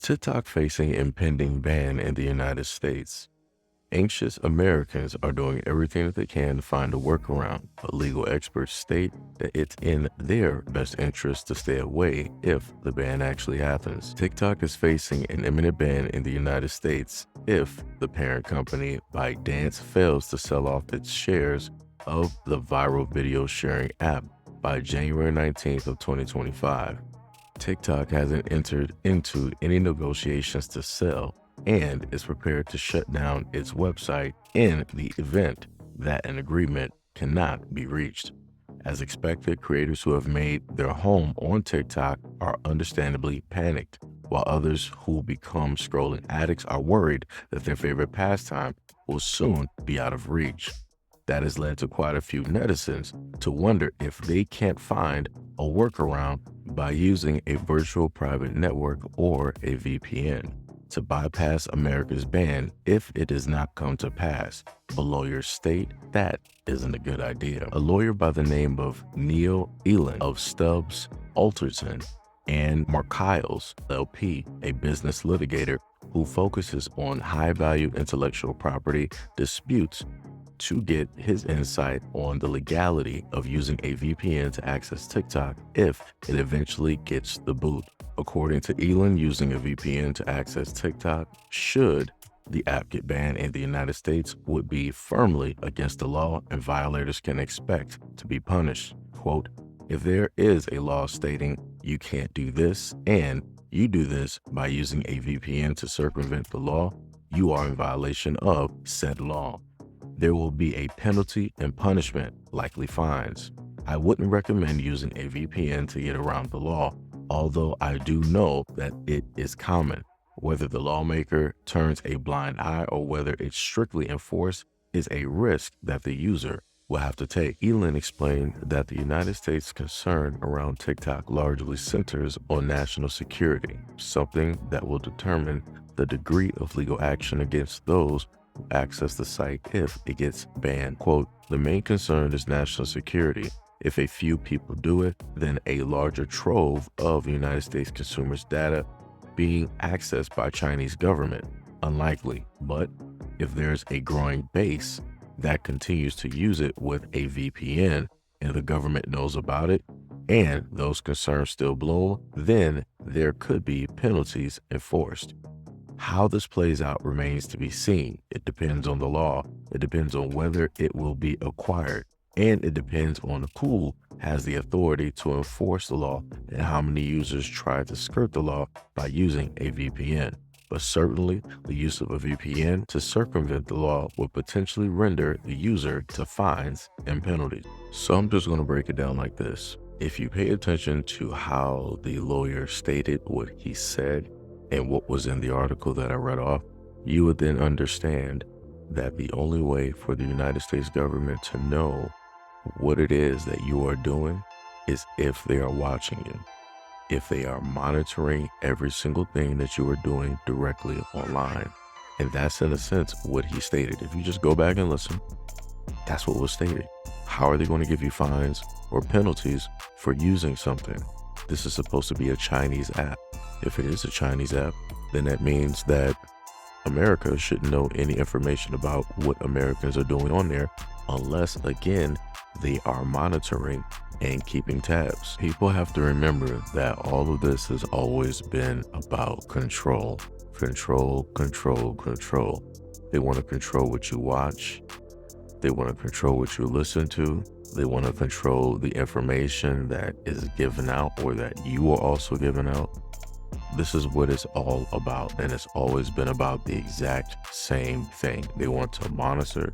TikTok facing impending ban in the United States. Anxious Americans are doing everything that they can to find a workaround, but legal experts state that it's in their best interest to stay away if the ban actually happens. TikTok is facing an imminent ban in the United States if the parent company ByteDance fails to sell off its shares of the viral video sharing app by January 19th of 2025. TikTok hasn't entered into any negotiations to sell and is prepared to shut down its website in the event that an agreement cannot be reached. As expected, creators who have made their home on TikTok are understandably panicked, while others who become scrolling addicts are worried that their favorite pastime will soon be out of reach. That has led to quite a few netizens to wonder if they can't find a workaround by using a virtual private network or a VPN to bypass America's ban if it does not come to pass. But lawyers state that isn't a good idea. A lawyer by the name of Neil Elin of Stubbs, Alterton, and Markiles, LP, a business litigator who focuses on high-value intellectual property disputes, to get his insight on the legality of using a VPN to access TikTok if it eventually gets the boot. According to Elon, using a VPN to access TikTok, should the app get banned in the United States, would be firmly against the law and violators can expect to be punished. Quote, if there is a law stating you can't do this and you do this by using a VPN to circumvent the law, you are in violation of said law. There will be a penalty and punishment, likely fines. I wouldn't recommend using a VPN to get around the law, although I do know that it is common. Whether the lawmaker turns a blind eye or whether it's strictly enforced is a risk that the user will have to take. Elon explained that the United States' concern around TikTok largely centers on national security, something that will determine the degree of legal action against those who access the site if it gets banned. Quote, the main concern is national security. If a few people do it, then a larger trove of United States consumers' data being accessed by Chinese government, unlikely. But if there's a growing base that continues to use it with a VPN and the government knows about it and those concerns still bloom, then there could be penalties enforced. How this plays out remains to be seen. It depends on the law. It depends on whether it will be acquired. And it depends on who has the authority to enforce the law and how many users try to skirt the law by using a VPN. But certainly, the use of a VPN to circumvent the law would potentially render the user to fines and penalties. So I'm just going to break it down like this. If you pay attention to how the lawyer stated what he said, and what was in the article that I read off, you would then understand that the only way for the United States government to know what it is that you are doing is if they are watching you, if they are monitoring every single thing that you are doing directly online. And that's in a sense what he stated. If you just go back and listen, that's what was stated. How are they going to give you fines or penalties for using something? This is supposed to be a Chinese app. If it is a Chinese app, then that means that America shouldn't know any information about what Americans are doing on there unless, again, they are monitoring and keeping tabs. People have to remember that all of this has always been about control. Control, control, control. They want to control what you watch. They want to control what you listen to. They want to control the information that is given out or that you are also giving out. This is what it's all about, and it's always been about the exact same thing. They want to monitor,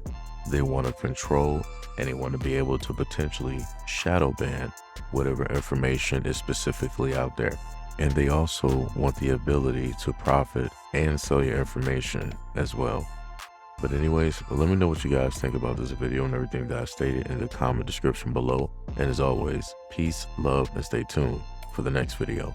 they want to control, and they want to be able to potentially shadow ban whatever information is specifically out there. And they also want the ability to profit and sell your information as well. But anyways, let me know what you guys think about this video and everything that I stated in the comment description below. And as always, peace, love, and stay tuned for the next video.